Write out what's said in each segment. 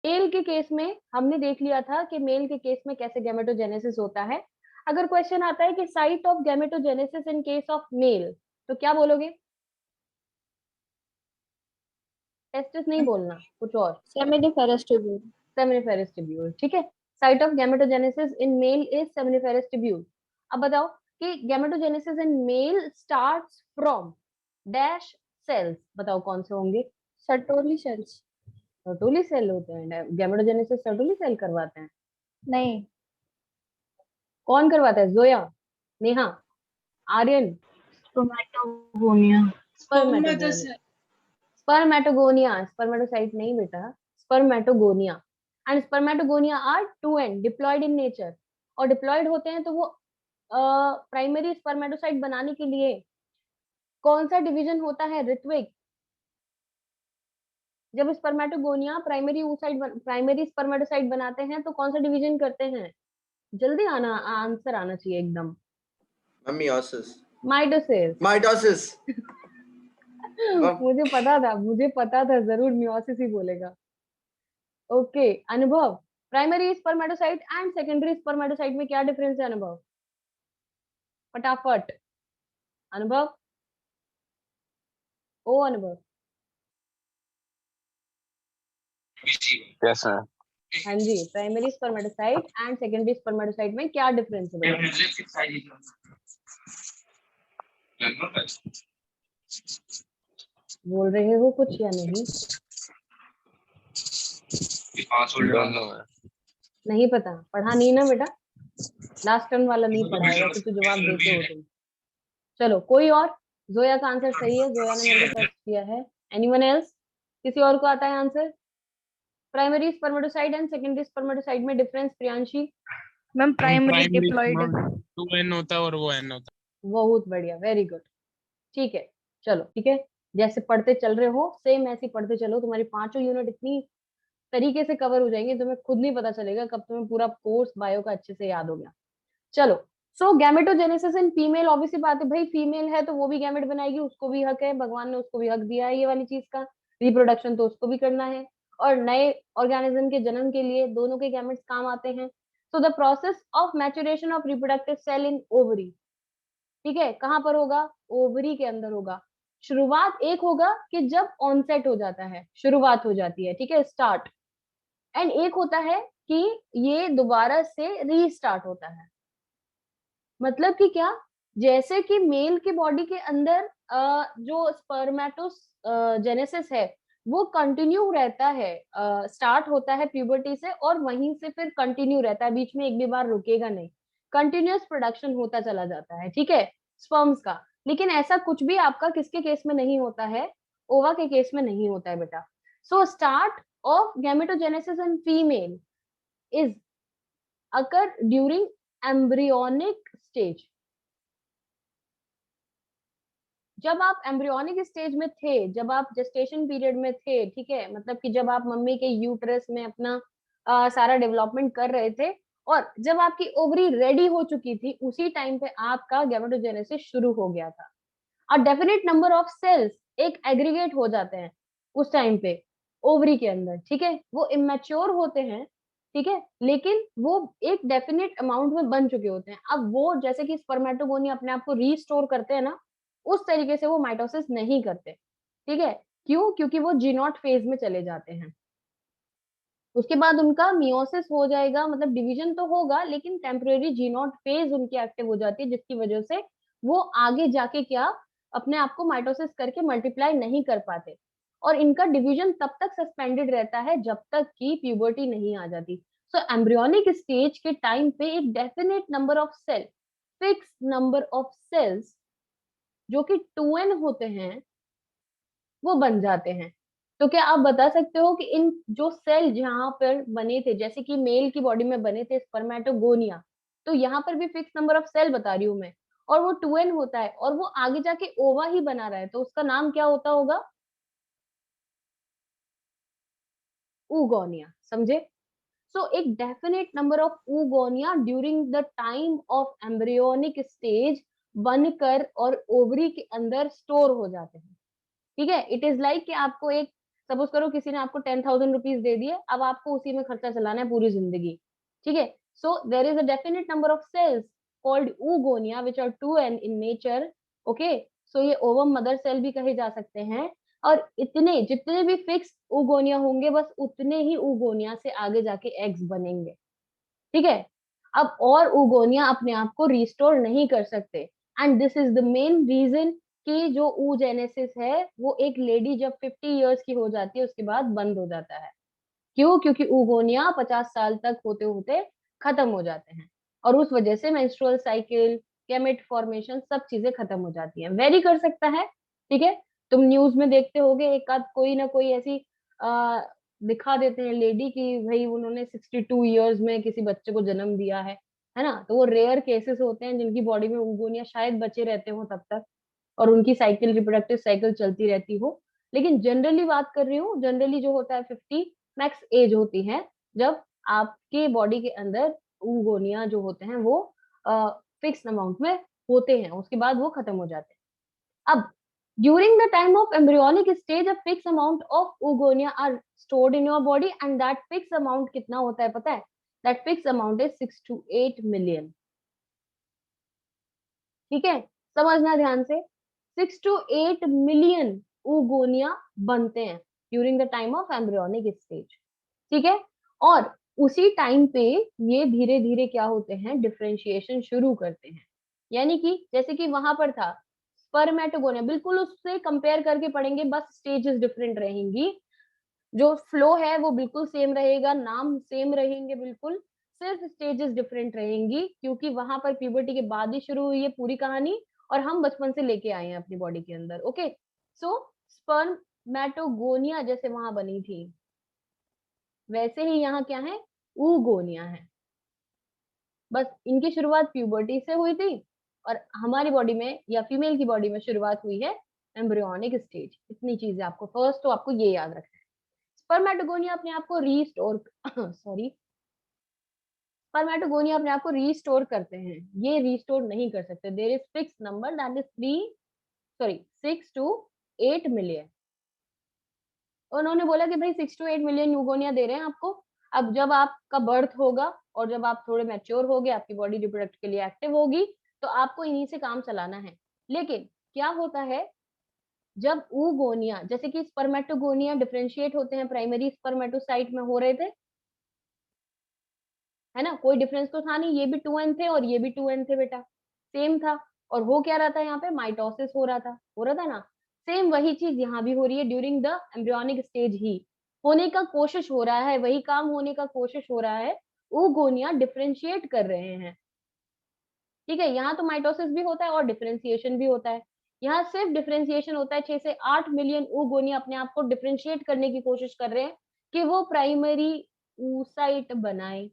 Mail के case में हमने देख लिया था कि मेल के केस में कैसे गैमेटोजेनेसिस होता है। अगर क्वेश्चन आता है कि site of gametogenesis in case of male, तो क्या बोलोगे? टेस्टिस नहीं बोलना, कुछ और। Seminiferous tubule. सेमिनिफेरस ट्यूब्यूल, ठीक है। Site of gametogenesis in male is seminiferous tubule. अब बताओ कि gametogenesis in male starts from dash cells, बताओ कौन से होंगे? Sertoli cells. सर्टोली सेल होते हैं। गैमेटोजेनेसिस सर्टोली सेल करवाते हैं? नहीं, कौन करवाता है? Zoya, Neha, Aryan? Spermatogonia. Spermatogonia, spermatogonia, spermatocyte नहीं बेटा, spermatogonia. And spermatogonia are two and diploid in nature. और डिप्लॉयड होते हैं तो वो प्राइमरी स्पर्मेटोसाइट बनाने के लिए कौन सा डिवीजन होता है ऋत्विक? जब spermatogonia primary oocyte primary spermatocyte बनाते हैं तो कौन सा डिवीजन करते हैं? जल्दी आना, आंसर आना चाहिए एकदम। मियोसिस। माइटोसिस। माइटोसिस। मुझे पता था जरूर मियोसिस ही बोलेगा। ओके, अनुभव, primary spermatocyte and secondary spermatocyte में क्या डिफरेंस है अनुभव? फटाफट अनुभव। ओ अनुभव। कैसा? हाँ जी, primary spermatocyte and secondary spermatocyte में क्या डिफरेंस है बेटा? बोल रहे हो कुछ या नहीं? नहीं पता, पढ़ा नहीं ना बेटा? लास्ट टर्म वाला नहीं पढ़ा है, वैसे तो जवाब देते हो तुम। चलो कोई और? जोया का आंसर सही है, जोया ने मेरे को टेस्ट किया है। Anyone else? किसी और को आता है answer? Primary spermatocyte and secondary spermatocyte में difference, Priyanshi? Ma'am primary diploid. 2n होता है और वो n होता बहुत बढ़िया, वेरी गुड। ठीक है, चलो ठीक है। जैसे पढ़ते चल रहे हो सेम ऐसे ही पढ़ते चलो, तुम्हारी पांचों यूनिट इतनी तरीके से कवर हो जाएंगे तुम्हें खुद नहीं पता चलेगा कब तुम्हें पूरा कोर्स बायो का अच्छे से याद हो गया। चलो, सो गैमेटोजेनेसिस इन फीमेल, ऑब्वियसली बात है भाई, फीमेल है तो वो भी गैमेट बनाएगी, उसको भी हक है, भगवान ने उसको भी हक दिया है ये वाली चीज का। रिप्रोडक्शन तो उसको भी करना है, और नए ऑर्गेनिज्म के जन्म के लिए दोनों के गैमेट्स काम आते हैं। So the process of maturation of reproductive cell in ovary, ठीक है, कहाँ पर होगा? ओवरी के अंदर होगा। शुरुआत एक होगा कि जब ऑनसेट हो जाता है, शुरुआत हो जाती है, ठीक है, स्टार्ट। एंड एक होता है कि ये दोबारा से रीस्टार्ट होता है। मतलब कि क्या? जैसे कि मेल की बॉडी के अंदर जो स्पर्मेटोजेनेसिस है वो कंटिन्यू रहता है, स्टार्ट होता है प्यूबर्टी से और वहीं से फिर कंटिन्यू रहता है, बीच में एक भी बार रुकेगा नहीं, कंटिन्यूअस प्रोडक्शन होता चला जाता है, ठीक है, स्पर्म्स का। लेकिन ऐसा कुछ भी आपका किसके केस में नहीं होता है? ओवा के केस में नहीं होता है बेटा। So start of gametogenesis in female is occur during embryonic stage। जब आप एम्ब्रियोनिक स्टेज में थे, जब आप जेस्टेशन पीरियड में थे, ठीक है, मतलब कि जब आप मम्मी के यूट्रस में अपना सारा डेवलपमेंट कर रहे थे और जब आपकी ओवरी रेडी हो चुकी थी, उसी टाइम पे आपका गैमेटोजेनेसिस शुरू हो गया था। A definite number of cells एक एग्रीगेट हो जाते हैं उस टाइम पे ओवरी के अंदर, ठीक है, वो इमेच्योर होते हैं, ठीक है, लेकिन वो एक डेफिनेट अमाउंट में बन चुके होते हैं। अब वो जैसे कि स्पर्मेटोगोनी अपने आप को रीस्टोर करते हैं ना, उस तरीके से वो माइटोसिस नहीं करते, ठीक है। क्यों? क्योंकि वो जीनॉट फेज में चले जाते हैं। उसके बाद उनका मियोसिस हो जाएगा, मतलब डिवीजन तो होगा लेकिन टेम्परेरी जीनोट फेज उनकी एक्टिव हो जाती है, जिसकी वजह से वो आगे जाके क्या अपने आप को माइटोसिस करके मल्टीप्लाई नहीं कर पाते, और इनका डिवीजन तब तक सस्पेंडेड रहता है जब तक कि प्यूबर्टी नहीं आ जाती। सो एम्ब्रियोनिक स्टेज के टाइम पे एक definite number of cell, fix number of cells जो कि 2n होते हैं वो बन जाते हैं। तो क्या आप बता सकते हो कि इन जो सेल जहां पर बने थे, जैसे कि मेल की बॉडी में बने थे स्पर्मेटोगोनिया, तो यहाँ पर भी फिक्स नंबर ऑफ सेल बता रही हूँ मैं, और वो 2n होता है और वो आगे जाके ओवा ही बना रहा है, तो उसका नाम क्या होता होगा? ऊगोनिया, समझे? सो एक definite number of oogonia during the time of embryonic stage बनकर और ओवरी के अंदर स्टोर हो जाते हैं, ठीक है। इट इज लाइक कि आपको एक सपोज करो किसी ने आपको 10,000 रुपीज दे दिए, अब आपको उसी में खर्चा चलाना है पूरी जिंदगी, ठीक है। So there is a definite number of cells called oogonia which are 2n in nature, okay. So ये ओवम मदर सेल भी कहे जा सकते हैं, और इतने जितने भी फिक्स oogonia होंगे बस उतने ही oogonia से आगे जाके एग्स बनेंगे, ठीक है। अब और oogonia अपने आप को रिस्टोर नहीं कर सकते, and this is the main reason कि जो oogenesis है वो एक लेडी जब 50 इयर्स की हो जाती है उसके बाद बंद हो जाता है। क्यों? क्योंकि oogonia 50 साल तक होते होते खत्म हो जाते हैं, और उस वजह से मेंस्ट्रुअल साइकिल, गैमेट फॉर्मेशन, सब चीजें खत्म हो जाती हैं। वेरी कर सकता है, ठीक है। तुम न्यूज में देखते होगे एक आध कोई ना कोई ऐसी आ, दिखा देते हैं लेडी की भाई उन्होंने 62 इयर्स में किसी बच्चे को जन्म दिया है ना। तो वो रेयर केसेस होते हैं जिनकी बॉडी में oogonia शायद बचे रहते हो तब तक, और उनकी साइकिल, रिप्रोडक्टिव साइकिल चलती रहती हो। लेकिन जनरली बात कर रही हूँ, जनरली जो होता है 50 मैक्स एज होती है जब आपके बॉडी के अंदर oogonia जो होते हैं वो फिक्स अमाउंट में होते हैं, उसके बाद वो खत्म हो जाते हैं। अब during the time of embryonic stage a fixed amount of oogonia are stored in your body, and that fixed amount कितना होता है पता है? that fixed amount is 6 to 8 million, ठीक है। समझना ध्यान से, 6 to 8 मिलियन oogonia बनते हैं during the time of embryonic stage, ठीक है। और उसी टाइम पे ये धीरे धीरे क्या होते हैं, डिफरेंशिएशन शुरू करते हैं। यानी कि जैसे कि वहां पर था स्पर्मेटोगोनिया, बिल्कुल उससे कंपेयर करके पढ़ेंगे, बस स्टेजेस डिफरेंट रहेंगी, जो फ्लो है वो बिल्कुल सेम रहेगा, नाम सेम रहेंगे बिल्कुल, सिर्फ स्टेजेस डिफरेंट रहेंगी, क्योंकि वहां पर प्यूबर्टी के बाद ही शुरू हुई है पूरी कहानी, और हम बचपन से लेके आए हैं अपनी बॉडी के अंदर, ओके। सो स्पर्मेटोगोनिया जैसे वहां बनी थी वैसे ही यहाँ क्या है, oogonia है। बस इनकी शुरुआत प्यूबर्टी से हुई थी, और हमारी बॉडी में या फीमेल की बॉडी में शुरुआत हुई है एम्ब्रियोनिक स्टेज। इतनी चीजें आपको फर्स्ट तो आपको ये याद रखना है। स्पर्मेटोगोनिया अपने आप को रीस्टोर सॉरी स्पर्मेटोगोनिया अपने आप को रीस्टोर करते हैं, ये रीस्टोर नहीं कर सकते। There is fix number that is 6 to 8 million. उन्होंने बोला कि भाई 6 to 8 मिलियन यूगोनिया दे रहे हैं आपको। अब जब आपका बर्थ होगा और जब आप थोड़े मैच्योर हो गए, आपकी बॉडी रिप्रोडक्ट के लिए एक्टिव होगी, तो आपको इन्हीं से काम चलाना है। लेकिन क्या होता है, जब oogonia जैसे कि स्पर्मेटोगोनिया डिफरेंशिएट होते हैं, प्राइमरी स्पर्मेटोसाइट में हो रहे थे, है ना, कोई डिफरेंस तो था नहीं, ये भी 2n थे और ये भी 2n थे बेटा, सेम था। और हो क्या रहा था यहाँ पे, माइटोसिस हो रहा था ना। सेम वही चीज यहाँ भी हो रही है ड्यूरिंग द एम्ब्रियोनिक स्टेज ही, होने का कोशिश हो रहा है, वही काम होने का कोशिश हो रहा है। oogonia डिफरेंशिएट कर रहे हैं, ठीक है। यहाँ तो माइटोसिस भी होता है और डिफरेंशिएशन भी होता है। यहाँ सिर्फ डिफरेंशिएशन होता है, 6 से 8 मिलियन oogonia अपने आप को डिफरेंशिएट करने की कोशिश कर रहे हैं कि वो प्राइमरी oocyte बनाए,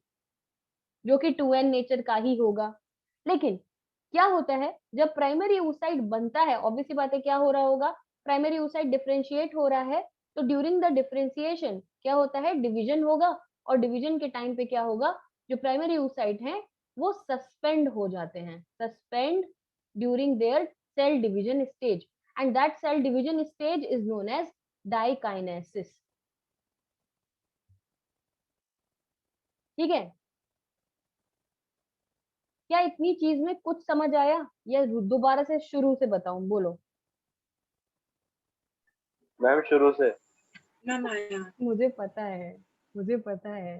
जो कि 2n नेचर का ही होगा। लेकिन क्या होता है, जब प्राइमरी oocyte बनता है, ऑब्वियसली बात है क्या हो रहा होगा, प्राइमरी oocyte डिफरेंशिएट हो रहा है, तो ड्यूरिंग द डिफरेंशिएशन क्या होता है, डिवीजन होगा, और डिवीजन के टाइम पे क्या होगा, जो प्राइमरी oocyte हैं वो सस्पेंड हो जाते हैं, suspend during their cell division stage, and that cell division stage is known as diakinesis, ठीक है। क्या इतनी चीज में कुछ समझ आया, या दोबारा से शुरू से बताऊं, बोलो। मैम शुरू से। मुझे पता है, मुझे पता है।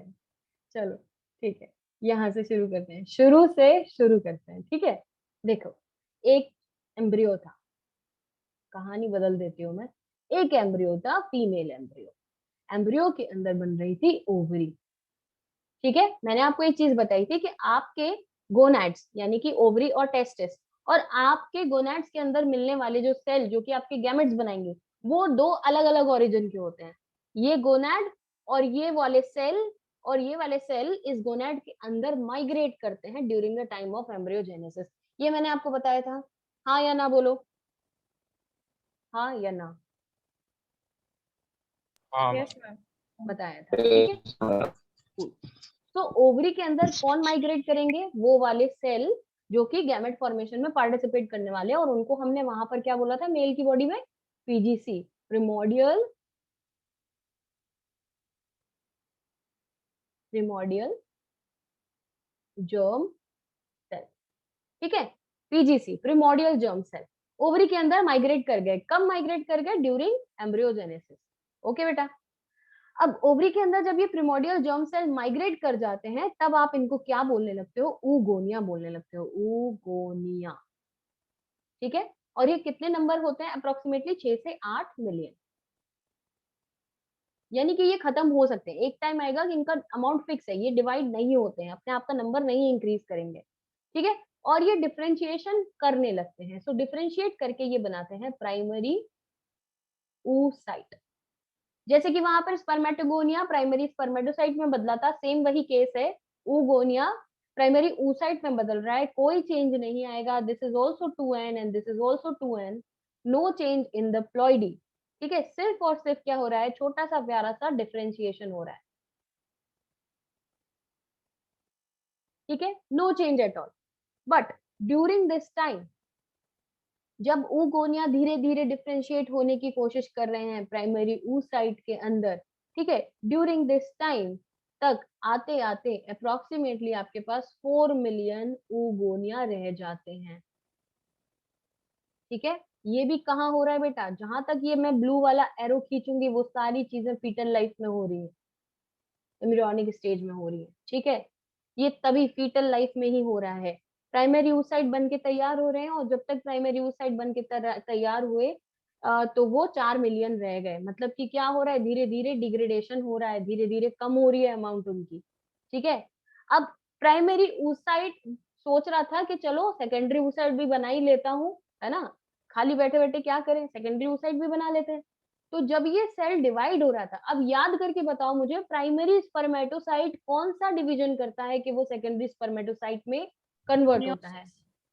चलो ठीक है, यहाँ से शुरू करते हैं, शुरू से शुरू करते हैं, ठीक है। देखो, एक एम्ब्रियो था, कहानी बदल देती हूँ मैं। एक एम्ब्रियो था, फीमेल एम्ब्रियो, एम्ब्रियो के अंदर बन रही थी ओवरी, ठीक है। मैंने आपको एक चीज बताई थी कि आपके गोनैड्स यानी कि ओवरी और टेस्टिस, और आपके गोनैड्स के अंदर मिलने वाले जो सेल जो कि आपके गैमेट्स बनाएंगे, वो दो अलग अलग ओरिजिन के होते हैं। ये गोनैड और ये वाले सेल इस गोनैड के अंदर माइग्रेट करते हैं during the time of embryogenesis. ये मैंने आपको बताया था, हाँ या ना बोलो, हाँ या ना, हाँ यस मैम। बताया था, ठीक है। तो ओवरी के अंदर कौन माइग्रेट करेंगे, वो वाले सेल जो कि गैमेट फॉर्मेशन में पार्टिसिपेट करने वाले हैं, और उनको हमने वहां पर क्या बोला था, मेल की बॉडी में PGC, primordial primordial germ cell, ठीक है, PGC, primordial germ cell, ovary के अंदर माइग्रेट कर गए। कब माइग्रेट कर गए? During embryogenesis. ओके बेटा, अब ओवरी के अंदर जब ये प्रिमोडियल जर्म सेल माइग्रेट कर जाते हैं तब आप इनको क्या बोलने लगते हो? ऊगोनिया बोलने लगते हो, ऊगोनिया, ठीक है। और ये कितने नंबर होते हैं? अप्रोक्सीमेटली 6 से 8 मिलियन। यानी कि ये खत्म हो सकते हैं, एक टाइम आएगा कि इनका अमाउंट फिक्स है, ये डिवाइड नहीं होते हैं, अपने आप का नंबर नहीं इंक्रीज करेंगे, ठीक है। और ये डिफरेंशिएशन करने लगते हैं, सो डिफरेंशिएट करके ये बनाते हैं प्राइमरी oocyte। जैसे कि वहां पर स्पर्मेटोगोनिया प्राइमरी स्पर्मेटोसाइट में बदला था, सेम वही केस है, oogonia प्राइमरी oocyte में बदल रहा है, कोई चेंज नहीं आएगा। This is also 2n and this is also 2n, no change in the ploidy, ठीक है। सिर्फ और सिर्फ क्या हो रहा है? छोटा सा प्यारा सा डिफरेंशिएशन हो रहा है, ठीक है, no change at all. But during this time जब oogonia धीरे धीरे डिफरेंशिएट होने की कोशिश कर रहे हैं प्राइमरी oocyte के अंदर, ठीक है, ड्यूरिंग दिस टाइम तक आते आते अप्रोक्सीमेटली आपके पास 4 मिलियन oogonia रह जाते हैं, ठीक है। ये भी कहाँ हो रहा है बेटा? जहां तक ये मैं ब्लू वाला एरो खींचूंगी वो सारी चीजें फीटल लाइफ में हो रही है, एम्ब्रियोनिक स्टेज में हो रही है, ठीक है। ये तभी फीटल लाइफ में ही हो रहा है, प्राइमरी oocyte बन के तैयार हो रहे हैं, और जब तक प्राइमरी oocyte बन के तैयार हुए तो वो 4 मिलियन रह गए। मतलब कि क्या हो रहा है? धीरे धीरे डिग्रेडेशन हो रहा है, धीरे धीरे कम हो रही है अमाउंट उनकी, ठीक है। अब प्राइमरी oocyte सोच रहा था कि चलो सेकेंडरी oocyte भी बना ही लेता हूँ, है ना, खाली बैठे बैठे क्या करें, सेकेंडरी oocyte भी बना लेते हैं। तो जब ये सेल डिवाइड हो रहा था, अब याद करके बताओ मुझे, प्राइमरी स्पर्मेटोसाइट कौन सा डिवीजन करता है कि वो सेकेंडरी स्पर्मेटोसाइट में कन्वर्ट होता है?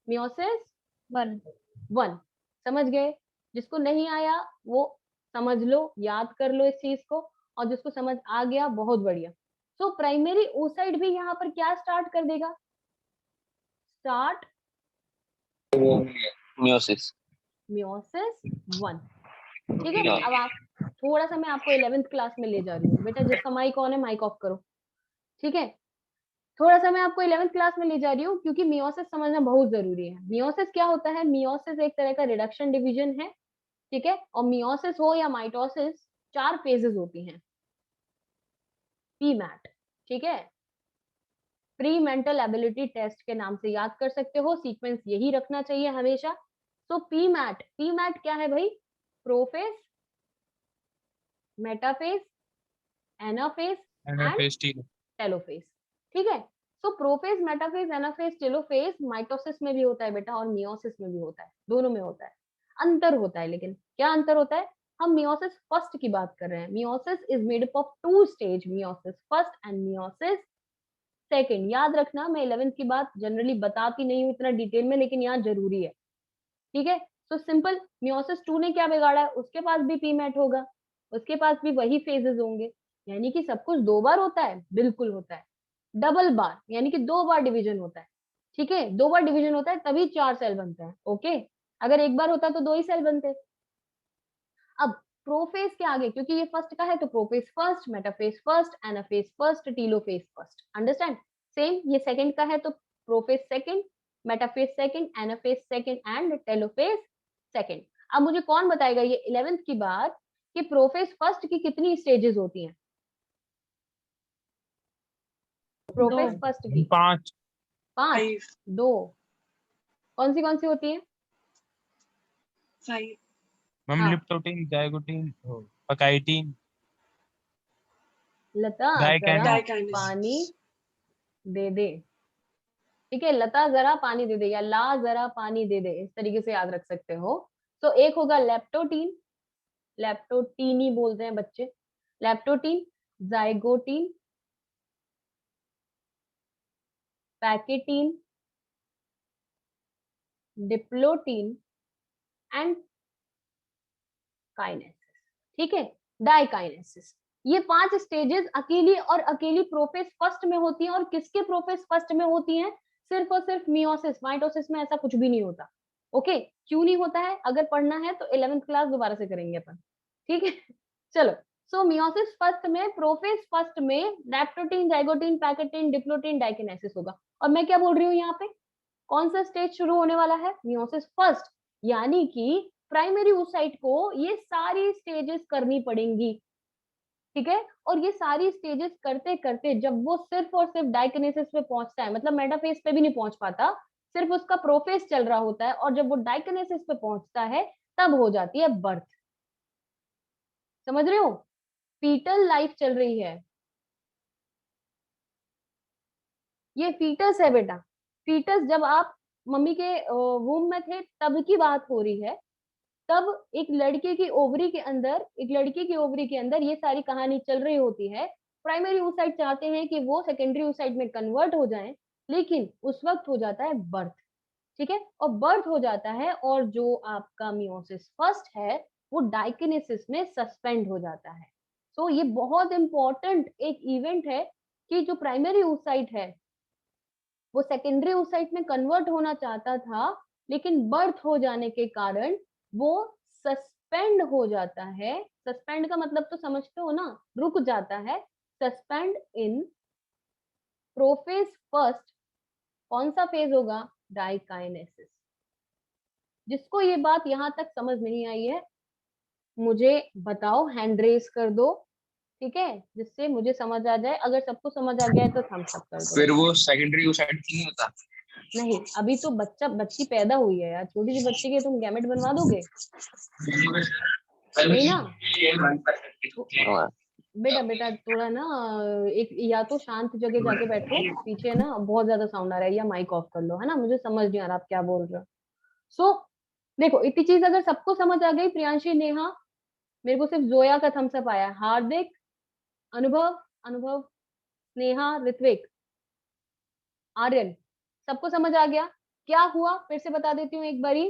मियोसिस 1। समझ गए? जिसको नहीं आया वो समझ लो, याद कर लो इस चीज को, और जिसको समझ आ गया बहुत बढ़िया। सो प्राइमरी oocyte भी यहाँ पर क्या स्टार्ट कर देगा? Start Meiosis. मियोसिस 1, ठीक है। अब आप थोड़ा सा मैं आपको 11th क्लास में ले जा रही हूँ बेटा, जिसका माइक ऑन है माइक ऑफ करो, ठीक है। थोड़ा सा मैं आपको 11th क्लास में ले जा रही हूँ क्योंकि मियोसिस समझना बहुत जरूरी है। मियोसिस क्या होता है? मियोसिस एक तरह का रिडक्शन डिवीजन है, ठीक है। और मियोसिस हो या माइटोसिस, 4 फेजेस होती हैं। पीमैट, ठीक है, प्री मेंटल एबिलिटी टेस्ट के नाम से याद कर सकते हो, सीक्वेंस यही रखना चाहिए हमेशा। तो पीमैट, पीमैट क्या है भाई? Prophase, metaphase, anaphase and anaphase T telophase, ठीक है। तो prophase, metaphase, anaphase, telophase mitosis में भी होता है बेटा, और मियोसिस में भी होता है, दोनों में होता है। अंतर होता है, लेकिन क्या अंतर होता है? हम मियोसिस फर्स्ट की बात कर रहे हैं। Meiosis is made up of 2 stage, meiosis first and meiosis second. याद रखना, मैं 11th की बात जनरली बताती नहीं हूँ इतना डिटेल में, लेकिन यहाँ जरूरी है, ठीक है। तो सिंपल, मियोसिस 2 ने क्या बिगाड़ा है? उसके पास भी पीमैट होगा, उसके पास भी वही फेजेस होंगे। यानी कि सब कुछ 2 बार होता है? बिल्कुल होता है। डबल बार यानी कि 2 बार डिवीजन होता है, ठीक है। 2 बार डिवीजन होता है तभी 4 सेल बनते हैं, ओके। अगर एक बार होता तो 2 ही सेल बनते। अब प्रोफेज के आगे, क्योंकि ये फर्स्ट का है तो prophase first, metaphase first, anaphase first, telophase first, understand. Same ये सेकंड का है तो prophase second, metaphase second, anaphase second and telophase second. अब मुझे कौन बताएगा ये 11th की बात कि प्रोफेज फर्स्ट की कितनी स्टेजेस होती हैं? प्रोफेज फर्स्ट की 5 5, 2, कौन सी होती है? मैम हाँ, लिप्टोटीन जाइगोटीन पकाइटीन लता जरा डाइकाइनेसिस पानी दे दे, ठीक है। लता जरा पानी दे दे या ला जरा पानी दे दे, इस तरीके से याद रख सकते हो। तो एक होगा लेप्टोटीन, लेप्टोटीनी बोलते हैं बच्चे, leptotene, zygotene, pachytene, diplotene and kinesis, ठीक है, डाइकाइनेसिस। ये 5 स्टेजेस अकेली और अकेली प्रोफेज फर्स्ट में होती हैं। और किसके प्रोफेज फर्स्ट में होती हैं? सिर्फ और सिर्फ मियोसिस, माइटोसिस में ऐसा कुछ भी नहीं होता, ओके। क्यों नहीं होता है? अगर पढ़ना है तो 11th क्लास दोबारा से करेंगे अपन, ठीक है। चलो सो मियोसिस फर्स्ट में, प्रोफेज फर्स्ट में डैप्टोटीन, जाइगोटीन, पैकेटीन, डिप्लोटीन, डाइकिनेसिस होगा। और मैं क्या बोल रही हूँ यहाँ पे, कौन सा स्टेज शुरू होने वाला है, मियोसिस फर्स्ट, यानी कि प्राइमरी oocyte को ये सारी स्टेजेस करनी पड़ेंगी, ठीक है। और ये सारी स्टेजेस करते करते जब वो सिर्फ और सिर्फ डाइकिनेसिस पे पहुंचता है, मतलब मेटाफेज पे भी नहीं पहुंच पाता, सिर्फ उसका प्रोफेज चल रहा होता है, और जब वो डाइकिनेसिस पे पहुंचता है तब हो जाती है बर्थ। समझ रहे हो, फीटल लाइफ चल रही है, ये फीटस है बेटा। फीटस जब आप मम्मी के वूम में थे तब की बात हो रही है, तब एक लड़के की ओवरी के अंदर, एक लड़की की ओवरी के अंदर ये सारी कहानी चल रही होती है। प्राइमरी oocyte चाहते हैं कि वो सेकेंडरी oocyte में कन्वर्ट हो जाएं, लेकिन उस वक्त हो जाता है बर्थ, ठीक है। और बर्थ हो जाता है और जो आपका मियोसिस फर्स्ट है वो डाइकिनेसिस में सस्पेंड हो जाता है। तो ये बहुत इंपॉर्टेंट एक इवेंट है कि जो प्राइमरी oocyte है वो सेकेंडरी oocyte में कन्वर्ट होना चाहता था, लेकिन बर्थ हो जाने के कारण वो सस्पेंड हो जाता है। सस्पेंड का मतलब तो समझते हो ना, रुक जाता है। सस्पेंड इन प्रोफेज फर्स्ट, कौन सा फेज होगा, डाइकाइनेसिस। जिसको ये बात यहाँ तक समझ नहीं आई है मुझे बताओ, हैंड रेस कर दो, ठीक है, जिससे मुझे समझ आ जाए। अगर सबको समझ आ गया है तो थम्स अप कर दो। फिर वो सेकेंडरी oocyte नहीं होता? नहीं, अभी तो बच्ची पैदा हुई है यार, छोटी सी बच्ची के तुम गैमेट बनवा दोगे, नहीं ना। बेटा बेटा थोड़ा ना, एक या तो शांत जगह जाके बैठो, पीछे ना बहुत ज्यादा साउंड आ रहा है, या माइक ऑफ कर लो, है ना, मुझे समझ नहीं आ रहा आप क्या बोल रहे हो। सो देखो, इतनी चीज अगर सबको समझ आ गई, प्रियांशी, नेहा, मेरे को सिर्फ जोया का थम्स अप आया, हार्दिक, अनुभव, अनुभव, स्नेहा, ऋत्विक, आर्यन, सबको समझ आ गया क्या हुआ, फिर से बता देती हूँ एक बारी,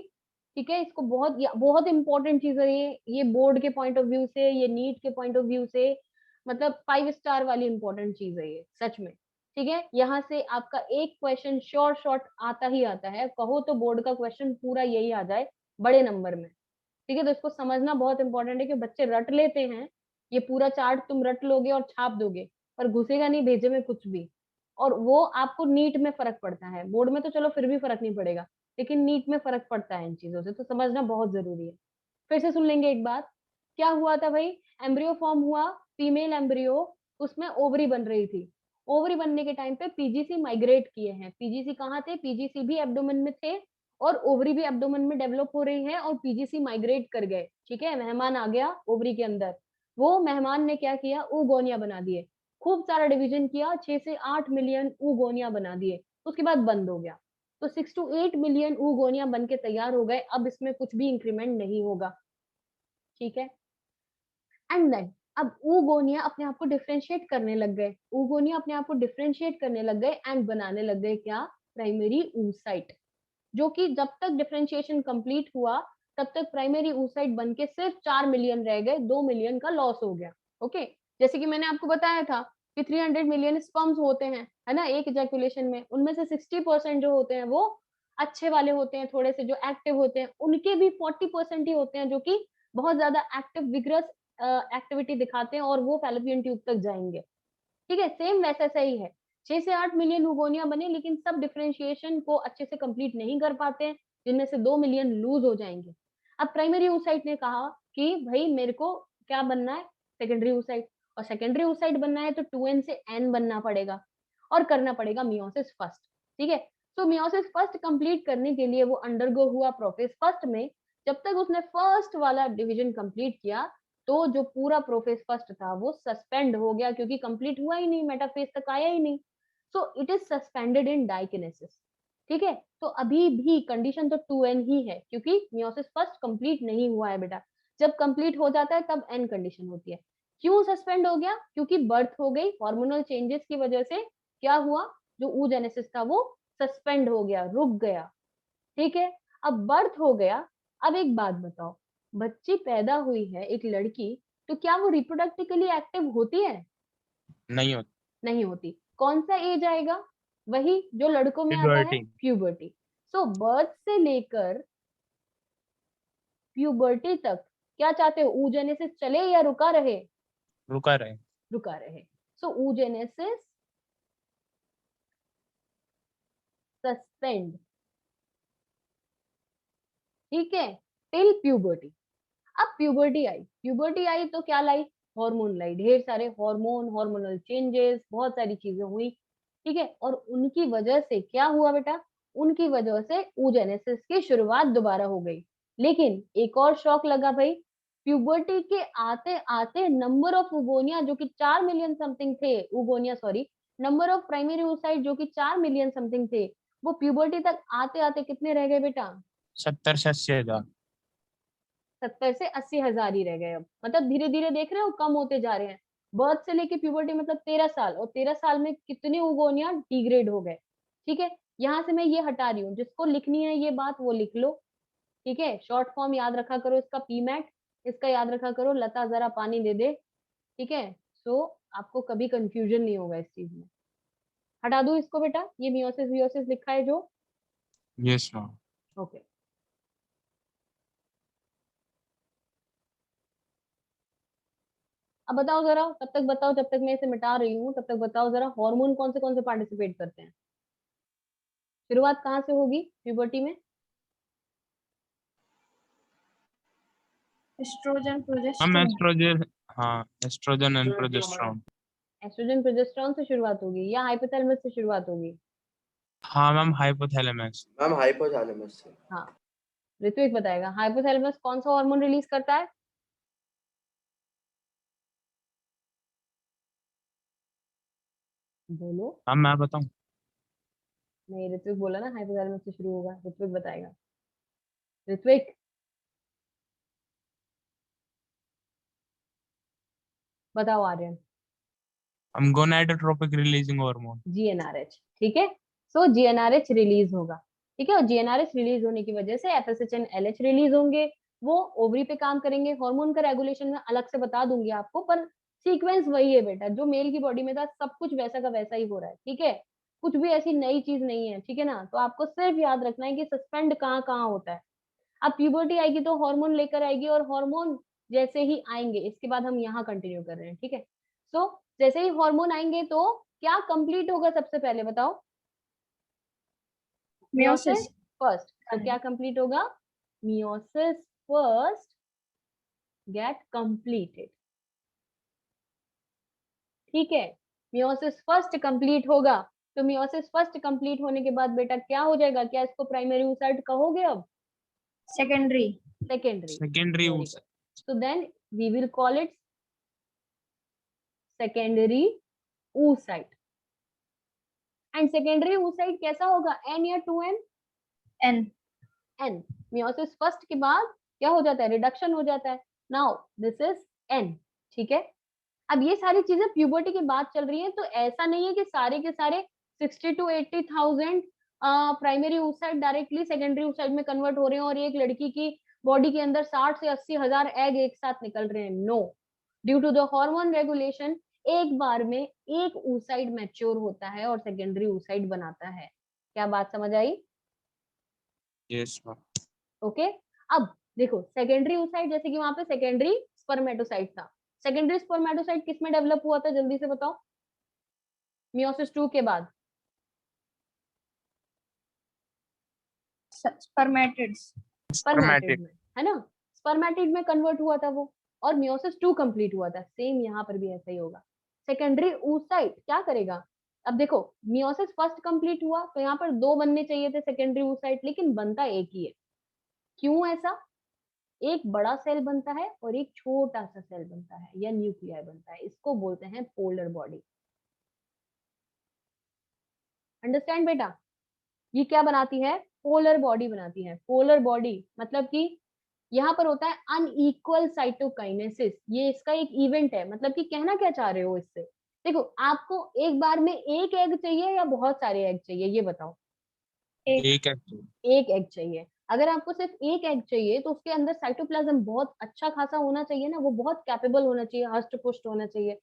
ठीक है। इसको बहुत बहुत इंपॉर्टेंट चीज है ये बोर्ड के पॉइंट ऑफ व्यू से, ये नीट के पॉइंट ऑफ व्यू से, मतलब 5 स्टार वाली इंपॉर्टेंट चीज है ये, सच में, ठीक है। यहाँ से आपका एक क्वेश्चन श्योर शॉर्ट आता ही आता है, कहो तो बोर्ड का क्वेश्चन पूरा यही आ जाए बड़े नंबर में, ठीक है। तो इसको समझना बहुत इंपॉर्टेंट है कि बच्चे रट लेते हैं, ये पूरा चार्ट तुम रट लोगे और छाप दोगे, पर घुसेगा नहीं भेजे में कुछ भी। और वो आपको नीट में फर्क पड़ता है, बोर्ड में तो चलो फिर भी फर्क नहीं पड़ेगा, लेकिन नीट में फर्क पड़ता है इन चीजों से, तो समझना बहुत जरूरी है। फिर से सुन लेंगे एक बात, क्या हुआ था भाई, एम्ब्रियो फॉर्म हुआ, फीमेल एम्ब्रियो, उसमें ओवरी बन रही थी। ओवरी बनने के टाइम पे पीजीसी माइग्रेट किए हैं। पीजीसी कहाँ थे, पीजीसी भी एब्डोमेन में थे और ओवरी भी एब्डोमेन में डेवलप हो रही है, और पीजीसी माइग्रेट कर गए, ठीक है। मेहमान आ गया ओवरी के अंदर, वो मेहमान ने क्या किया, oogonia बना दिए, खूब सारा डिवीजन किया, 6 से 8 मिलियन oogonia बना दिए, उसके बाद बंद हो गया। तो 6 to 8 मिलियन oogonia बन के तैयार हो गए, अब इसमें कुछ भी इंक्रीमेंट नहीं होगा, ठीक है। एंड देन अब oogonia अपने आप को डिफरेंशिएट करने लग गए, oogonia अपने आप को डिफरेंशिएट करने लग गए एंड बनाने लग गए क्या, प्राइमरी oocyte, जो कि जब तक डिफरेंशिएशन कंप्लीट हुआ तब तक प्राइमरी oocyte बन के सिर्फ 4 मिलियन रह गए, 2 मिलियन का लॉस हो गया, ओके। जैसे कि मैंने आपको बताया था कि 300 मिलियन स्पर्म्स होते हैं, है ना, एक इजैकुलेशन में, उनमें से 60% जो होते हैं वो अच्छे वाले होते हैं, थोड़े से जो एक्टिव होते हैं, उनके भी 40% ही होते हैं जो कि बहुत ज्यादा एक्टिव विग्रस एक्टिविटी दिखाते हैं और वो फैलोपियन ट्यूब तक जाएंगे, ठीक है। सेम वैसा सही है, 6 से 8 मिलियन oogonia बने, लेकिन सब डिफरेंशिएशन को अच्छे से कंप्लीट नहीं कर पाते हैं, जिनमें से 2 मिलियन लूज हो जाएंगे। अब प्राइमरी oocyte ने कहा कि भाई मेरे को क्या बनना है, सेकेंडरी oocyte, और सेकेंडरी oocyte बनना है तो 2n से n बनना पड़ेगा और करना पड़ेगा मियोसिस फर्स्ट, ठीक है। तो मियोसिस फर्स्ट कंप्लीट करने के लिए वो अंडरगो हुआ प्रोफेज फर्स्ट में। जब तक उसने फर्स्ट वाला डिवीजन कंप्लीट किया तो जो पूरा प्रोफेज फर्स्ट था वो सस्पेंड हो गया, क्योंकि कंप्लीट हुआ ही नहीं, मेटाफेज तक आया ही नहीं। So it is suspended in diakinesis, ठीक है। तो अभी भी कंडीशन तो 2n ही है, क्योंकि मियोसिस फर्स्ट कंप्लीट नहीं हुआ है बेटा। जब कंप्लीट हो जाता है तब n कंडीशन होती है। क्यों सस्पेंड हो गया, क्योंकि बर्थ हो गई, हार्मोनल चेंजेस की वजह से क्या हुआ, जो oogenesis था वो सस्पेंड हो गया, रुक गया, ठीक है। अब बर्थ हो गया, अब एक बात बताओ, बच्ची पैदा हुई है एक लड़की, तो क्या वो रिप्रोडक्टिवली एक्टिव होती है, नहीं होता। नहीं होती। कौन सा एज आएगा, वही जो लड़कों में आता है, प्यूबर्टी। प्यूबर्टी। सो बर्थ से लेकर प्यूबर्टी तक क्या चाहते हो, oogenesis चले या रुका रहे, रुका रहे। रुका रहे। सो oogenesis सस्पेंड, ठीक है, टिल प्यूबर्टी। अब प्यूबर्टी आई तो क्या लाई? हार्मोन लाई, ढेर सारे हार्मोन, हार्मोनल चेंजेस, बहुत सारी चीजें हुई, ठीक है। और उनकी वजह से क्या हुआ बेटा? उनकी वजह से oogenesis की शुरुआत दोबारा हो गई। लेकिन एक और शॉक लगा भाई, प्यूबर्टी के आते आते नंबर ऑफ उगोनिया जो कि 4 मिलियन समथिंग थे, उगोनिया sorry, number of primary oocyte जो कि 4 मिलियन समथिंग थे, वो प्यूबर्टी तक आते आते कितने रह गए बेटा? 70 से 80 हजार। 70 से 80 हजार ही रह गए। अब मतलब धीरे धीरे देख रहे हो कम होते जा रहे हैं। बर्थ से लेके प्यूबर्टी मतलब 13 साल, और 13 साल में कितने उगोनिया डिग्रेड हो गए, ठीक है। यहाँ से मैं ये हटा रही हूँ, जिसको लिखनी है ये बात वो लिख लो, ठीक है। शॉर्ट फॉर्म याद रखा करो इसका पीमैट, इसका याद रखा करो लता जरा पानी दे दे, ठीक है। सो आपको कभी कंफ्यूजन नहीं होगा इस चीज में। हटा दो इसको बेटा, ये मियोसिस वियोसिस लिखा है जो, यस मैम। ओके। अब बताओ जरा, तब तक बताओ, जब तक मैं इसे मिटा रही हूँ तब तक बताओ जरा, हार्मोन कौन से पार्टिसिपेट करते हैं? शुरुआत कहाँ से होगी प्यूबर्टी में? एस्ट्रोजन हम प्रोजेस्टेरोन। एस्ट्रोजन, हाँ estrogen and progesterone. Estrogen progesterone से शुरुआत होगी या हाइपोथैलेमस से शुरुआत होगी? हाँ मैम हाइपोथैलेमस। मैम हाइपोथैलेमस से। हाँ, ऋत्विक बताएगा हाइपोथैलेमस कौन सा हार्मोन रिलीज करता है? बोलो। मैम मैं बताऊँ? नहीं, ऋत्विक बोला ना हाइपोथैलेमस से शुरू होगा, ऋत्विक बताएगा। ऋत्विक बताओ। आर्यन। हम गोनाडोट्रोपिक रिलीजिंग हार्मोन। जीएनआरएच, ठीक है। सो जीएनआरएच रिलीज होगा, ठीक है। और जीएनआरएच रिलीज होने की वजह से एफएसएच एंड एलएच रिलीज होंगे, वो ओवरी पे काम करेंगे। हार्मोन का रेगुलेशन में अलग से बता दूंगी आपको, पर सीक्वेंस वही है बेटा, जो मेल की बॉडी में था सब कुछ वैसा का वैसा ही हो रहा है, ठीक है। कुछ भी ऐसी नई चीज नहीं है, ठीक है ना। तो आपको सिर्फ याद रखना है कि सस्पेंड कहाँ कहाँ होता है। अब प्यूबर्टी आएगी तो हार्मोन लेकर आएगी, और हार्मोन जैसे ही आएंगे, इसके बाद हम यहाँ कंटिन्यू कर रहे हैं, ठीक है। सो जैसे ही हार्मोन आएंगे तो क्या कंप्लीट होगा सबसे पहले बताओ? मियोसिस। फर्स्ट। तो क्या कंप्लीट होगा? मियोसिस फर्स्ट गेट कंप्लीटेड, ठीक है। मियोसिस फर्स्ट कंप्लीट होगा, तो मियोसिस फर्स्ट कंप्लीट होने के बाद बेटा क्या हो जाएगा? क्या इसको प्राइमरी oocyte कहोगे अब? Secondary. Secondary. Secondary very good. So then we will call it secondary oocyte. And secondary oocyte कैसा होगा? N या 2N? N. N। meiosis first के बाद क्या हो जाता है? रिडक्शन हो जाता है। Now this is N, ठीक है। अब ये सारी चीजें प्यूबर्टी के बाद चल रही हैं, तो ऐसा नहीं है कि सारे के सारे 60 to 80,000 primary oocyte directly secondary oocyte में कन्वर्ट हो रहे हैं, और एक लड़की की बॉडी के अंदर 60 से 80 हजार एग एक साथ निकल रहे हैं। No, due to the hormone regulation एक बार में एक oocyte मैच्योर होता है और सेकेंडरी oocyte बनाता है। क्या बात समझ आई? Yes ma'am. ओके। अब देखो सेकेंडरी oocyte, जैसे कि वहां पे सेकेंडरी स्पर्मेटोसाइट था। सेकेंडरी स्पर्मेटोसाइट किस में डेवलप हुआ था? जल्दी से बताओ, मियोसिस 2 के बाद। स्पर्मेटिड्स। स्पर्मेटिड में, है ना। स्पर्मेटिड में कन्वर्ट हुआ था वो, और मियोसिस 2 कंप्लीट हुआ था। सेम यहाँ पर भी ऐसा ही होगा। सेकेंडरी oocyte क्या करेगा? अब देखो, मियोसिस फर्स्ट कंप्लीट हुआ तो यहाँ पर 2 बनने चाहिए थे सेकेंडरी oocyte, लेकिन बनता एक ही है। क्यों ऐसा? एक बड़ा सेल बनता है और एक छोटा सा सेल बनता है या न्यूक्लियाई बनता है, इसको बोलते हैं पोलर बॉडी। अंडरस्टैंड बेटा? ये क्या बनाती है? पोलर बॉडी बनाती है। पोलर बॉडी मतलब कि यहाँ पर होता है अनइक्वल साइटोकाइनेसिस, ये इसका एक इवेंट है। मतलब कि कहना क्या चाह रहे हो इससे? देखो, आपको एक बार में एक एग चाहिए या बहुत सारे एग चाहिए, ये बताओ। एक है। एक एग चाहिए। अगर आपको सिर्फ एक एग चाहिए तो उसके अंदर साइटोप्लाज्म बहुत अच्छा खासा होना चाहिए ना, वो बहुत कैपेबल होना चाहिए, हष्ट पुष्ट होना चाहिए।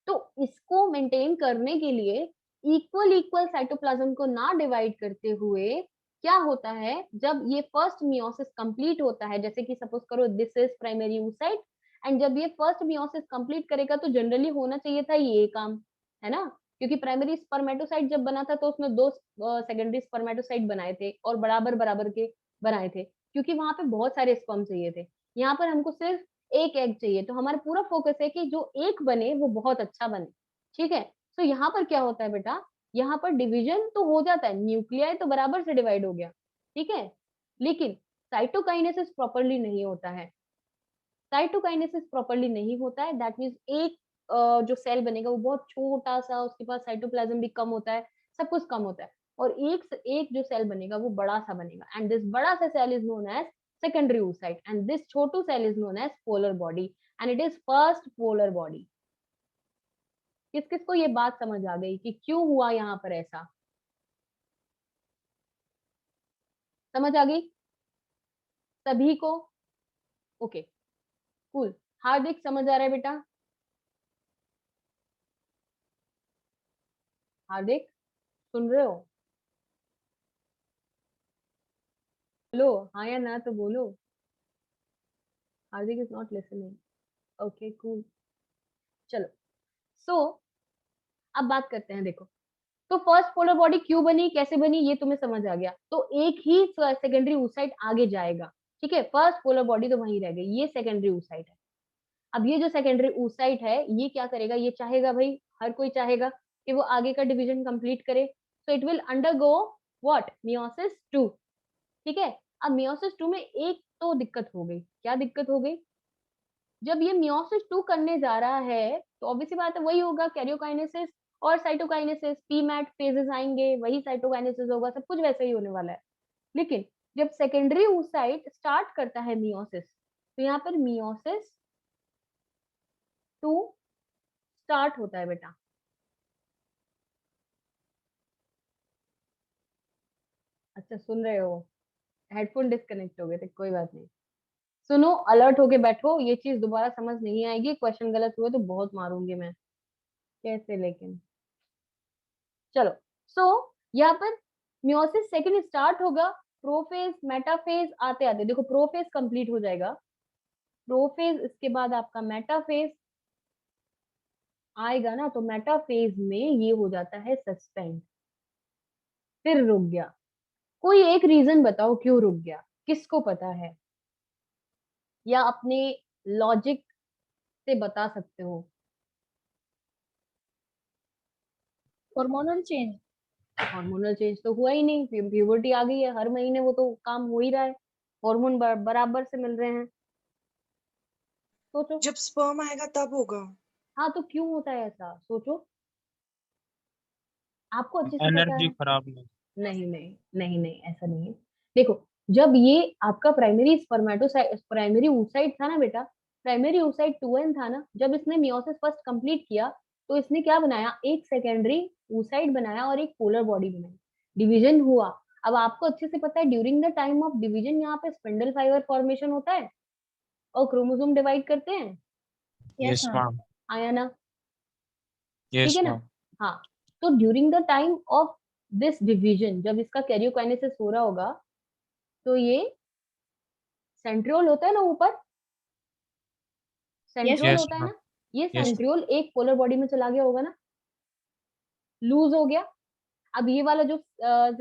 तो इसको मेंटेन करने के लिए इक्वल इक्वल साइटोप्लाज्म को ना डिवाइड करते हुए क्या होता है, जब ये फर्स्ट मियोसिस कंप्लीट होता है, जैसे कि सपोज करो this is primary oocyte and जब ये फर्स्ट मियोसिस कंप्लीट करेगा तो जनरली होना चाहिए था ये काम, है ना, क्योंकि प्राइमरी स्पर्मेटोसाइट जब बना था तो उसमें 2 सेकेंडरी स्पर्मेटोसाइट बनाए थे और बराबर बराबर के बनाए थे, क्योंकि वहां पे बहुत सारे स्पर्म चाहिए थे। यहाँ पर हमको सिर्फ एक एग चाहिए, तो हमारा पूरा फोकस है कि जो एक बने वो बहुत अच्छा बने, ठीक है। तो यहाँ पर क्या होता है बेटा, यहाँ पर डिवीजन तो हो जाता है, न्यूक्लियाई तो बराबर से डिवाइड हो गया, ठीक है, लेकिन साइटोकाइनेसिस प्रॉपरली नहीं होता है। साइटोकाइनेसिस प्रॉपरली नहीं होता है, दैट मीन्स एक जो सेल बनेगा वो बहुत छोटा सा, उसके पास साइटोप्लाज्म भी कम होता है, सब कुछ कम होता है, और एक जो सेल बनेगा वो बड़ा सा बनेगा, एंड दिस बड़ा सा cell is known as secondary oocyte, and this छोटू cell is known as polar body, and it is first polar body. किस किस को ये बात समझ आ गई कि क्यों हुआ यहाँ पर ऐसा? समझ आ गई सभी को? Okay, cool. हार्दिक समझ आ रहा है बेटा? हार्दिक सुन रहे हो? हेलो, हाँ या ना तो बोलो। Hardik is not listening. Okay cool, चलो। सो अब बात करते हैं, देखो, तो फर्स्ट पोलर बॉडी क्यों बनी, कैसे बनी, ये तुम्हें समझ आ गया, तो एक ही सेकेंडरी oocyte आगे जाएगा, ठीक है, फर्स्ट पोलर बॉडी तो वहीं रह गई, ये सेकेंडरी oocyte है। अब ये जो सेकेंडरी oocyte है ये क्या करेगा, ये चाहेगा भाई, हर कोई चाहेगा कि वो आगे का डिवीजन कंप्लीट करे, so it will undergo what, meiosis 2, ठीक है। अब मियोसिस 2 में एक तो दिक्कत हो गई, क्या दिक्कत हो गई, जब ये मियोसिस 2 करने जा रहा है तो ऑब्वियसली बात है वही होगा, कैरियोकाइनेसिस और साइटोकाइनेसिस, पीमैट फेजेस आएंगे, वही साइटोकाइनेसिस होगा, सब कुछ वैसे ही होने वाला है। लेकिन जब सेकेंडरी oocyte स्टार्ट करता है मियोसिस, तो यहाँ पर मियोसिस 2 स्टार्ट होता है बेटा। अच्छा सुन रहे हो? हेडफोन डिस्कनेक्ट हो गए थे, कोई बात नहीं, सुनो, अलर्ट होके बैठो, ये चीज दोबारा समझ नहीं आएगी, क्वेश्चन गलत हुए तो बहुत मारूंगी मैं, कैसे लेकिन, चलो। सो यहाँ पर मियोसिस सेकंड स्टार्ट होगा, प्रोफेज मेटाफेज आते आते देखो प्रोफेज कंप्लीट हो जाएगा, प्रोफेज इसके बाद आपका मेटाफेज आएगा ना, तो मेटाफेज में ये हो जाता है सस्पेंड, फिर रुक गया। कोई एक रीजन बताओ क्यों रुक गया, किसको पता है, या अपने लॉजिक से बता सकते हो? hormonal change. हार्मोनल चेंज तो हुआ ही नहीं, प्यूबर्टी आ गई है, हर महीने वो तो काम हो ही रहा है, हार्मोन बराबर से मिल रहे हैं, सोचो। जब स्पर्म आएगा तब होगा। हाँ तो क्यों होता है ऐसा, सोचो, आपको अच्छे से पता एनर्जी है। खराब नहीं। नहीं नहीं नहीं नहीं, ऐसा नहीं है, देखो, जब ये आपका प्राइमरी स्पर्मेटोसाइट, प्राइमरी oocyte था ना बेटा, प्राइमरी oocyte 2n था ना, जब इसने मियोसिस फर्स्ट कंप्लीट किया तो इसने क्या बनाया, एक सेकेंडरी oocyte बनाया और एक पोलर बॉडी बनाई, डिवीजन हुआ। अब आपको अच्छे से पता है during the time of division यहाँ पे स्पिंडल फाइबर फॉर्मेशन होता है और क्रोमोसोम डिवाइड करते हैं, Yes, यस ma'am. मैम। आया ना, ठीक यस है ना। मैम। हाँ, तो during the time of this division जब इसका कैरियोकाइनेसिस हो रहा होगा, तो ये सेंट्रियोल होता है ना ऊपर, Yes, सेंट्रियोल यस होता है मैम। ना, ये यस सेंट्रियोल एक पोलर बॉडी में चला गया होगा ना, लूज हो गया। अब ये वाला जो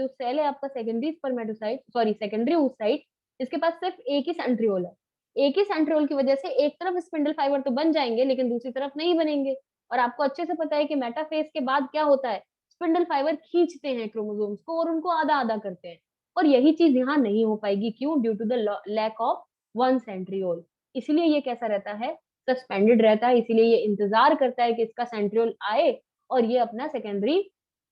सेल है आपका secondary spermatocyte, sorry secondary oocyte, इसके पास सिर्फ एक ही सेंट्रियोल है, एक ही सेंट्रियोल की वजह से एक तरफ स्पिंडल फाइबर तो बन जाएंगे लेकिन दूसरी तरफ नहीं बनेंगे, और आपको अच्छे से पता है कि मेटाफेज के बाद क्या होता है, स्पिंडल फाइबर खींचते हैं क्रोमोसोम्स को और उनको आधा आधा करते हैं, और यही चीज यहाँ नहीं हो पाएगी, क्यों, due to the lack of one centriole, इसलिए ये कैसा रहता है, सस्पेंडेड रहता है, इसीलिए ये इंतजार करता है कि इसका सेंट्रियोल आए और ये अपना सेकेंडरी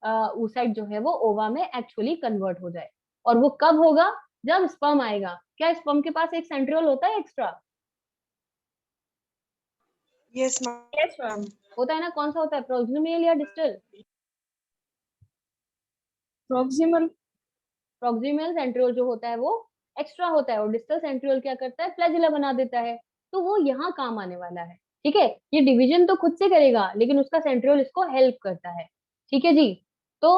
oocyte जो है वो ओवा में एक्चुअली कन्वर्ट हो जाए, और वो कब होगा, जब स्पर्म आएगा। क्या स्पर्म के पास एक सेंट्रियोल होता है extra? Yes ma'am. yes, ma'am. होता है ना, कौन सा होता है, प्रोक्सिमल या डिस्टल? Proximal. प्रोक्सिमल सेंट्रियोल जो होता है वो एक्स्ट्रा होता है, और डिस्टल सेंट्रियोल क्या करता है, फ्लैजिला बना देता है, तो वो यहाँ काम आने वाला है, ठीक है। ये डिवीजन तो खुद से करेगा लेकिन उसका सेंट्रियोल इसको हेल्प करता है, ठीक है जी। तो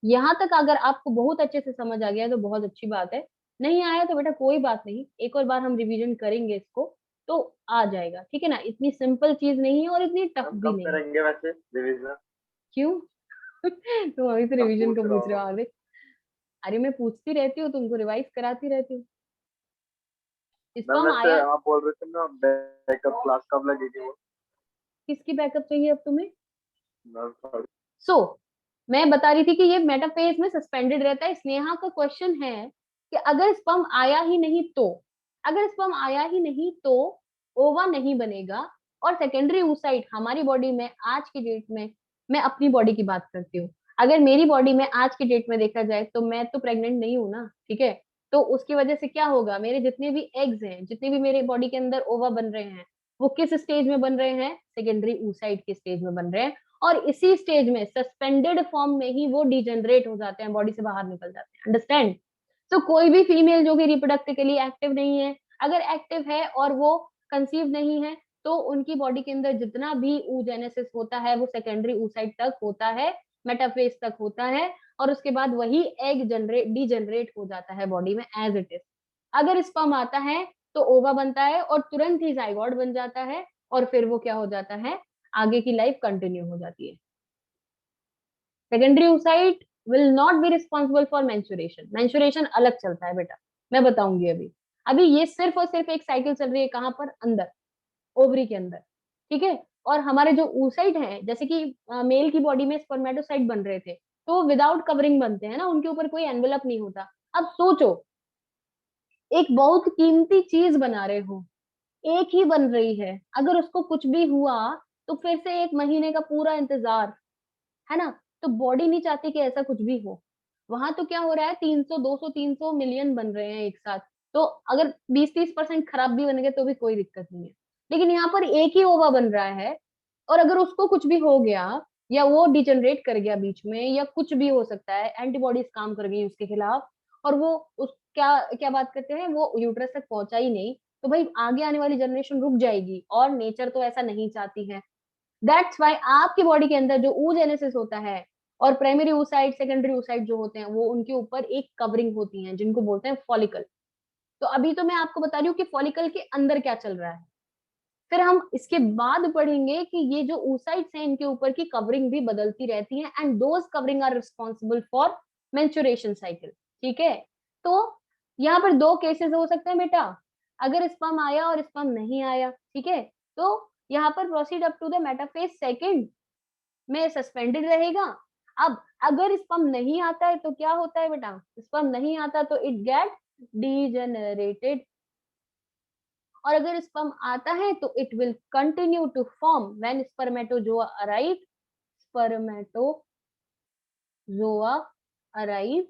यहाँ तक अगर आपको बहुत अच्छे से समझ आ गया तो बहुत अच्छी बात है, नहीं आया तो बेटा कोई बात नहीं, एक और बार हम रिवीजन करेंगे इसको, तो आ जाएगा, ठीक है ना। इतनी सिंपल चीज नहीं है और इतनी टफ हम भी कब नहीं है। करेंगे वैसे रिवीजन? क्यों? तुम अभी से मैं रिवीजन पूछ का रहा पूछ रहे हो हूँ। आगे? अरे मैं पूछती रहती हूँ, तुमको रिवाइज कराती रहती हूँ। मैम स्पर्म वैसे आया। आप बोल रहे थे ना बैकअप क्लास कब लगेगी वो? किसकी बैकअप चाहिए अब तुम्हें? Ma'am sorry। सो मैं बता रही थी कि ये मेटाफेज में सस्पेंडेड रहता है। स्नेहा का क्वेश्चन है कि अगर स्पर्म आया ही नहीं तो, अगर स्पर्म आया ही नहीं तो ओवा नहीं बनेगा। और सेकेंडरी oocyte हमारी बॉडी में आज की डेट में, मैं अपनी बॉडी की बात करती हूँ, अगर मेरी बॉडी में आज की डेट में देखा जाए तो मैं तो प्रेग्नेंट नहीं हूं ना, ठीक है। तो उसकी वजह से क्या होगा, मेरे जितने भी एग्स हैं, जितने भी मेरे बॉडी के अंदर ओवा बन रहे हैं, वो किस स्टेज में बन रहे हैं? सेकेंडरी oocyte के स्टेज में बन रहे हैं। और इसी स्टेज में सस्पेंडेड फॉर्म में ही वो डिजेनरेट हो जाते हैं, बॉडी से बाहर निकल जाते हैं। अंडरस्टैंड? तो कोई भी फीमेल जो कि रिप्रोडक्टिवली एक्टिव नहीं है, अगर एक्टिव है और वो कंसीव नहीं है, तो उनकी बॉडी के अंदर जितना भी oogenesis होता है वो सेकेंडरी oocyte तक होता है, मेटाफेज तक होता है, और उसके बाद वही एग डिजेनरेट हो जाता है बॉडी में एज इट इज। अगर स्पर्म आता है तो ओवा बनता है और तुरंत ही जाइगोट बन जाता है, और फिर वो क्या हो जाता है, आगे की लाइफ कंटिन्यू हो जाती है। Secondary oocyte will not be responsible for menstruation. Menstruation अलग चलता है बेटा, मैं बताऊंगी अभी। अभी ये सिर्फ और सिर्फ एक साइकिल चल रही है, कहाँ पर? अंदर, ओवरी के अंदर, ठीक है। और हमारे जो oocyte है, जैसे कि मेल की बॉडी में स्पर्मेटोसाइट बन रहे थे, तो वो विदाउट कवरिंग बनते हैं ना, उनके ऊपर कोई एनवेलप नहीं होता। अब सोचो, एक बहुत कीमती चीज बना रहे हो, एक ही बन रही है, अगर उसको कुछ भी हुआ तो फिर से 1 महीने का पूरा इंतजार, है ना। तो बॉडी नहीं चाहती कि ऐसा कुछ भी हो। वहां तो क्या हो रहा है, 300 200 300 मिलियन बन रहे हैं एक साथ। तो अगर 20-30% खराब भी बन गए तो भी कोई दिक्कत नहीं है। लेकिन यहाँ पर एक ही ओवा बन रहा है, और अगर उसको कुछ भी हो गया, या वो डिजेनरेट कर गया बीच में, या कुछ भी हो सकता है, एंटीबॉडीज काम कर गई उसके खिलाफ, और वो उस क्या क्या बात करते हैं, वो यूट्रस तक पहुंचा ही नहीं, तो भाई आगे आने वाली जनरेशन रुक जाएगी, और नेचर तो ऐसा नहीं चाहती है। दैट्स वाई आपकी बॉडी के अंदर जो oogenesis होता है, और प्राइमरी oocyte सेकेंडरी oocyte जो होते हैं, वो उनके ऊपर एक कवरिंग होती है जिनको बोलते हैं फॉलिकल। तो अभी तो मैं आपको बता रही हूँ कि फॉलिकल के अंदर क्या चल रहा है। फिर हम इसके बाद पढ़ेंगे कि ये जो oocytes हैं, इनके ऊपर की कवरिंग भी बदलती रहती है, and those covering are responsible for menstruation cycle, ठीक है। तो यहाँ पर 2 केसेस हो सकते हैं बेटा, अगर स्पर्म आया और स्पर्म नहीं आया, ठीक है। तो यहाँ पर proceed up to the metaphase second में सस्पेंडेड रहेगा। अब अगर स्पर्म नहीं आता है तो क्या होता है बेटा, स्पर्म नहीं आता तो इट गेट डीजेनरेटेड, और अगर स्पर्म आता है तो it will continue to form when spermatozoa arrive. Spermatozoa arrive,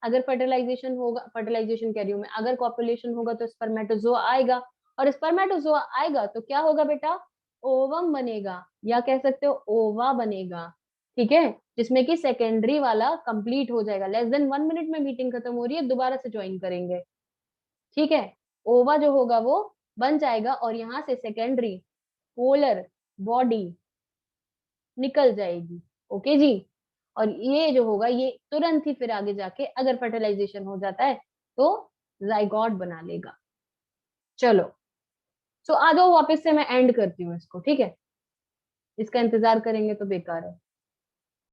अगर फर्टिलाइजेशन होगा, फर्टिलाइजेशन कह रही हूं मैं, अगर कॉपुलेशन होगा तो स्पर्मेटोजोआ आएगा, और स्पर्मेटोजोआ आएगा तो क्या होगा बेटा, ओवम बनेगा, या कह सकते हो ओवा बनेगा, ठीक है। जिसमें कि सेकेंडरी वाला कंप्लीट हो जाएगा। लेस देन 1 मिनट में मीटिंग खत्म हो रही है, दोबारा से ज्वाइन करेंगे, ठीक है। ओवा जो होगा वो बन जाएगा, और यहाँ से सेकेंडरी पोलर बॉडी निकल जाएगी, ओके जी। और ये जो होगा, ये तुरंत ही फिर आगे जाके अगर फर्टिलाइजेशन हो जाता है तो जाइगोट बना लेगा। चलो, सो आ जाओ वापस से, मैं एंड करती हूँ इसको, ठीक है। इसका इंतजार करेंगे तो बेकार है।